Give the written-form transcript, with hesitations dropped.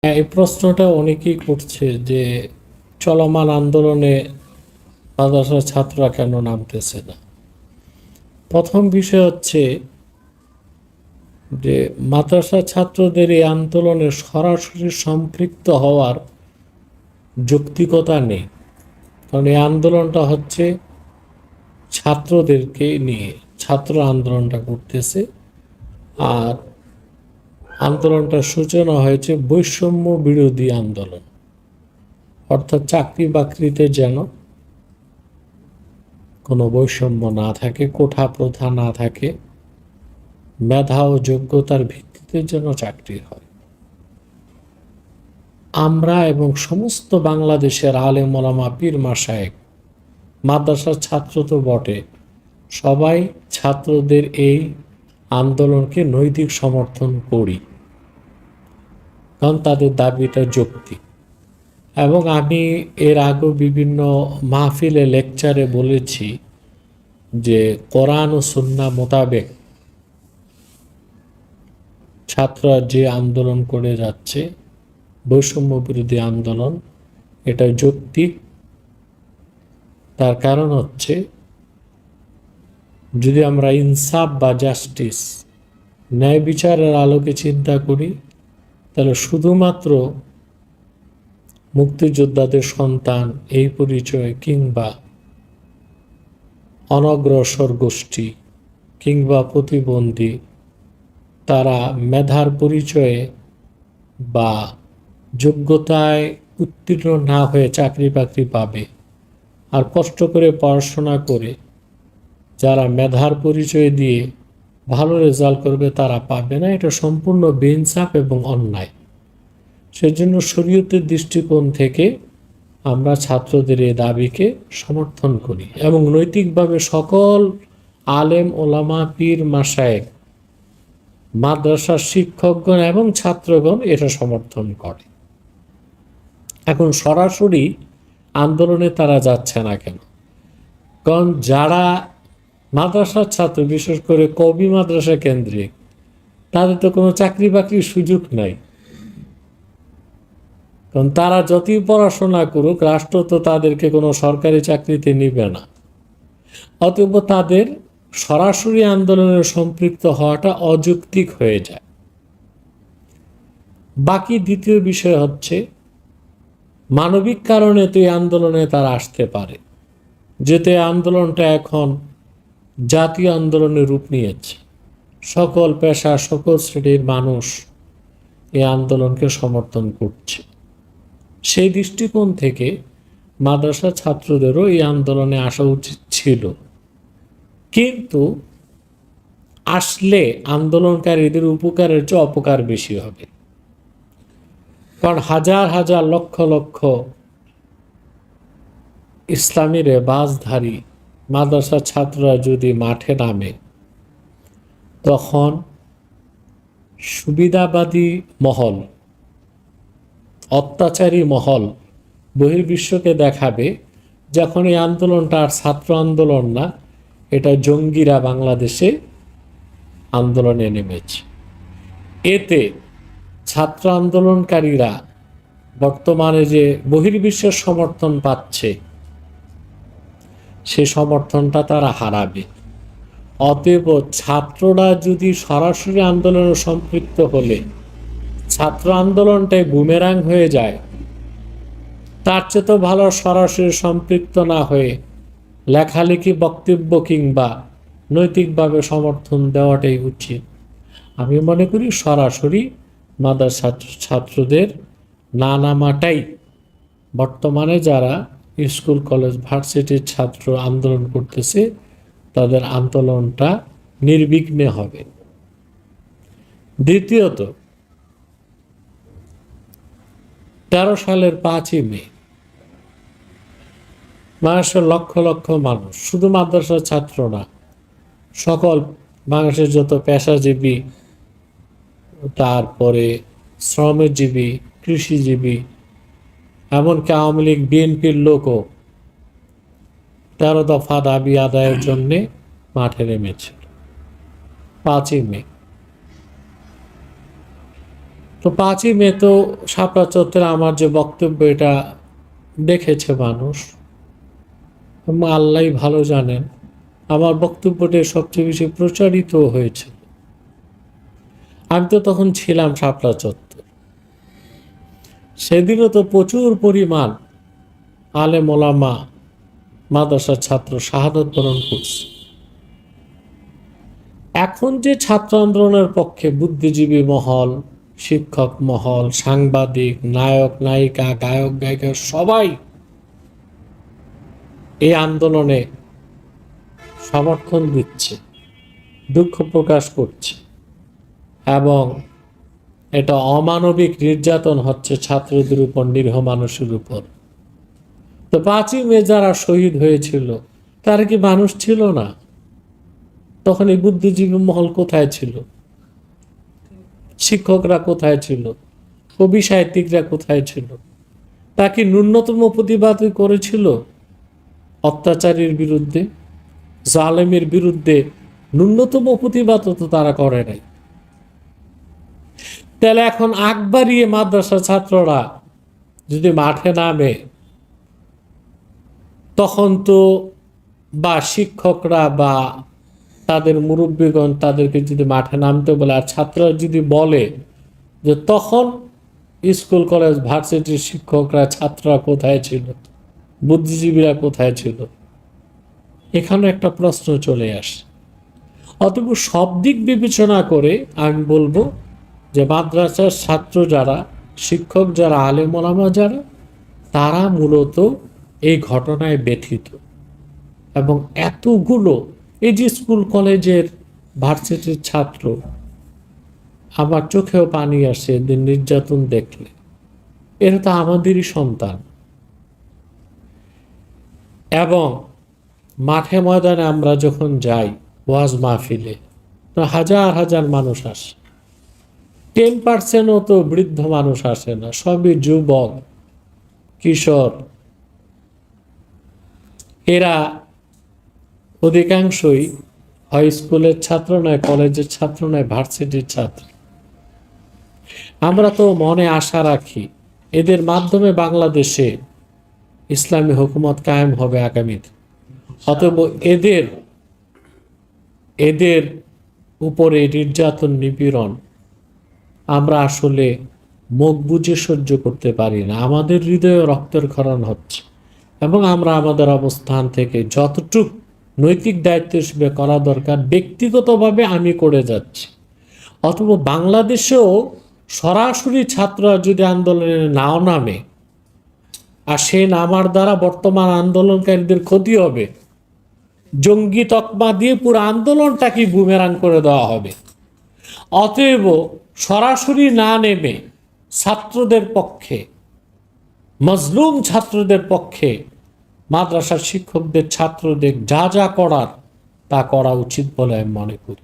এই প্রশ্নটা অনেকেই করছে যে চলমান আন্দোলনে মাদ্রাসার ছাত্ররা কেন নামতেছে না। প্রথম বিষয় হচ্ছে যে মাদ্রাসা ছাত্রদের এই আন্দোলনে সরাসরি সম্পৃক্ত হওয়ার যৌক্তিকতা নেই। কারণ এই আন্দোলনটা হচ্ছে ছাত্রদেরকে নিয়ে, ছাত্র আন্দোলনটা করতেছে। আর আন্দোলনটার সূচনা হয়েছে বৈষম্য বিরোধী আন্দোলন, অর্থাৎ চাকরি বাকরিতে যেন কোনো বৈষম্য না থাকে, কোঠা প্রথা না থাকে, মেধা ও যোগ্যতার ভিত্তিতে যেন চাকরি হয়। আমরা এবং সমস্ত বাংলাদেশের আলেম ওলামা পীর মাশায়েখ, মাদ্রাসার ছাত্র তো বটে, সবাই ছাত্রদের এই আন্দোলনকে নৈতিক সমর্থন করি, কারণ তাদের দাবিটা যৌক্তিক। এবং আমি এর আগেও বিভিন্ন মাহফিলে লেকচারে বলেছি যে কোরআন ও সুন্নাহ মোতাবেক ছাত্ররা যে আন্দোলন করে যাচ্ছে, বৈষম্য বিরোধী আন্দোলন, এটা যৌক্তিক। তার কারণ হচ্ছে, যদি আমরা ইনসাফ বা জাস্টিস, ন্যায় বিচারের আলোকে চিন্তা করি, তাহলে শুধুমাত্র মুক্তিযোদ্ধাদের সন্তান এই পরিচয়, কিংবা অনগ্রসর গোষ্ঠী কিংবা প্রতিবন্ধী, তারা মেধার পরিচয়ে বা যোগ্যতায় উত্তীর্ণ না হয়ে চাকরি বাকরি পাবে, আর কষ্ট করে পড়াশোনা করে যারা মেধার পরিচয় দিয়ে ভালো রেজাল্ট করবে তারা পাবে না। এটা সম্পূর্ণ বেইনসাফ এবং অন্যায়। সেজন্য শরীয়তের দৃষ্টিকোণ থেকে আমরা ছাত্রদের এই দাবিকে সমর্থন করি এবং নৈতিকভাবে সকল আলেম ওলামা পীর মাশায়েখ, মাদ্রাসার শিক্ষকগণ এবং ছাত্রগণ এটা সমর্থন করে। এখন সরাসরি আন্দোলনে তারা যাচ্ছে না কেন? কারণ যারা মাদ্রাসার ছাত্র, বিশেষ করে কওমি মাদ্রাসা কেন্দ্রিক, তাদের তো কোনো চাকরি বাকরির সুযোগ নাই। কারণ তারা যতই পড়াশোনা করুক, রাষ্ট্র তো তাদেরকে কোনো সরকারি চাকরিতে নিবে না। অতএব তাদের সরাসরি আন্দোলনে সম্পৃক্ত হওয়াটা অযৌক্তিক হয়ে যায়। বাকি দ্বিতীয় বিষয় হচ্ছে, মানবিক কারণে তো এই আন্দোলনে তারা আসতে পারে, যেহেতু এই আন্দোলনটা এখন জাতীয় আন্দোলনের রূপ নিয়েছে। সকল পেশা, সকল শ্রেণীর মানুষ এই আন্দোলনকে সমর্থন করছে। সেই দৃষ্টিকোণ থেকে মাদ্রাসা ছাত্রদেরও এই আন্দোলনে আসা উচিত ছিল। কিন্তু আসলে আন্দোলনকারীদের উপকারের চেয়ে অপকার বেশি হবে। কারণ হাজার হাজার লক্ষ লক্ষ ইসলামী রেবাজধারী মাদ্রাসা ছাত্ররা যদি মাঠে নামে, তখন সুবিধাবাদী মহল, অত্যাচারী মহল বহির্বিশ্বকে দেখাবে যখন এই আন্দোলনটা আর ছাত্র আন্দোলন না, এটা জঙ্গিরা বাংলাদেশে আন্দোলনে নেমেছে। এতে ছাত্র আন্দোলনকারীরা বর্তমানে যে বহির্বিশ্বের সমর্থন পাচ্ছে, সে সমর্থনটা তারা হারাবে। অতএব ছাত্ররা যদি সরাসরি আন্দোলনে সম্পৃক্ত হলে ছাত্র আন্দোলনটাই বুমেরাং হয়ে যায়, তার চেয়ে তো ভালো সরাসরি সম্পৃক্ত না হয়ে লেখালেখি, বক্তব্য কিংবা নৈতিকভাবে সমর্থন দেওয়াটাই উচিত। আমি মনে করি সরাসরি মাদ্রাসা ছাত্রদের না নামাটাই, বর্তমানে যারা স্কুল কলেজ ভার্সিটির ছাত্র আন্দোলন করতেছে, তাদের আন্দোলনটা নির্বিঘ্নে হবে। দ্বিতীয়ত, 13 সালের 5ই মে বাংলাদেশের লক্ষ লক্ষ মানুষ, শুধু মাদ্রাসার ছাত্র না, সকল বাংলাদেশের যত পেশাজীবী, তারপরে শ্রমজীবী, কৃষিজীবী, এমনকি আওয়ামী লীগ বিএনপির লোকও 13 দফা দাবি আদায়ের জন্যে মাঠে নেমেছিল 5ই মে। তো 5ই মে তো শাপলা চত্বরে আমার যে বক্তব্য এটা দেখেছে মানুষ, আল্লাহ ভালো জানেন আমার বক্তব্যটা সবচেয়ে বেশি প্রচারিত হয়েছে। আমি তো তখন ছিলাম শাপলা চত্বর, সেদিনও তো প্রচুর পরিমাণ আলেম ওলামা মাদ্রাসার ছাত্র শাহাদত বরণ করছে। এখন যে ছাত্র আন্দোলনের পক্ষে বুদ্ধিজীবী মহল, শিক্ষক মহল, সাংবাদিক, নায়ক নায়িকা, গায়ক গায়িকা সবাই এই আন্দোলনে সমর্থন দিচ্ছে, দুঃখ প্রকাশ করছে, এবং এটা অমানবিক নির্যাতন হচ্ছে ছাত্রদের উপর, নিরীহ মানুষের উপর। তো 5ই মে যারা শহীদ হয়েছিল তারা কি মানুষ ছিল না? তখন এই বুদ্ধিজীবী মহল কোথায় ছিল? শিক্ষকরা কোথায় ছিল? কবি সাহিত্যিকরা কোথায় ছিল? তা কি ন্যূনতম প্রতিবাদ করেছিল অত্যাচারীর বিরুদ্ধে, জালেমের বিরুদ্ধে? ন্যূনতম প্রতিবাদ তো তারা করে নাই। তাহলে এখন আগ বাড়িয়ে মাদ্রাসা ছাত্ররা যদি মাঠে নামে, তখন তো বা শিক্ষকরা বা তাদের মুরব্বীগণ তাদেরকে যদি মাঠে নামতে বলে, আর ছাত্ররা যদি বলে, যে তখন স্কুল কলেজ ভার্সিটির শিক্ষকরা ছাত্ররা কোথায় ছিল, বুদ্ধিজীবীরা কোথায় ছিল? এখানে একটা প্রশ্ন চলে আসে। অতএব সব দিক বিবেচনা করে আমি বলবো যে মাদ্রাসার ছাত্র যারা, শিক্ষক যারা, আলেম ওলামা যারা, তারা মূলত এই ঘটনায় ব্যথিত। এবং এতগুলো এই যে স্কুল কলেজের ভার্সিটির ছাত্র, আমার চোখেও পানি আসে এদের নির্যাতন দেখলে। এরা তো আমাদেরই সন্তান। এবং মাঠে ময়দানে আমরা যখন যাই ওয়াজ মাহফিলে, তো হাজার হাজার মানুষ আসে, 10%ও তো বৃদ্ধ মানুষ আসে না, সবই যুবক, কিশোর। এরা অধিকাংশই হয় স্কুলের ছাত্র নয়, কলেজের ছাত্র নয়, ভার্সিটির ছাত্র। আমরা তো মনে আশা রাখি এদের মাধ্যমে বাংলাদেশে ইসলামী হুকুমত কায়েম হবে আগামীতে। অতএব এদের উপরে নির্যাতন, নিপীড়ন আমরা আসলে মুখ বুজে সহ্য করতে পারি না। আমাদের হৃদয়ে রক্তের ক্ষরণ হচ্ছে, এবং আমরা আমাদের অবস্থান থেকে যতটুক নৈতিক দায়িত্ব হিসেবে করা দরকার ব্যক্তিগতভাবে আমি করে যাচ্ছি। অথবা বাংলাদেশেও সরাসরি ছাত্ররা যদি আন্দোলনে নাও নামে, আর সে নামার দ্বারা বর্তমান আন্দোলনকারীদের ক্ষতি হবে, জঙ্গি তকমা দিয়ে পুরো আন্দোলনটাকে বুমেরাং করে দেওয়া হবে। অতএব সরাসরি না নেমে ছাত্রদের পক্ষে, মজলুম ছাত্রদের পক্ষে মাদ্রাসার শিক্ষকদের, ছাত্রদের যা যা করার তা করা উচিত বলে আমি মনে করি।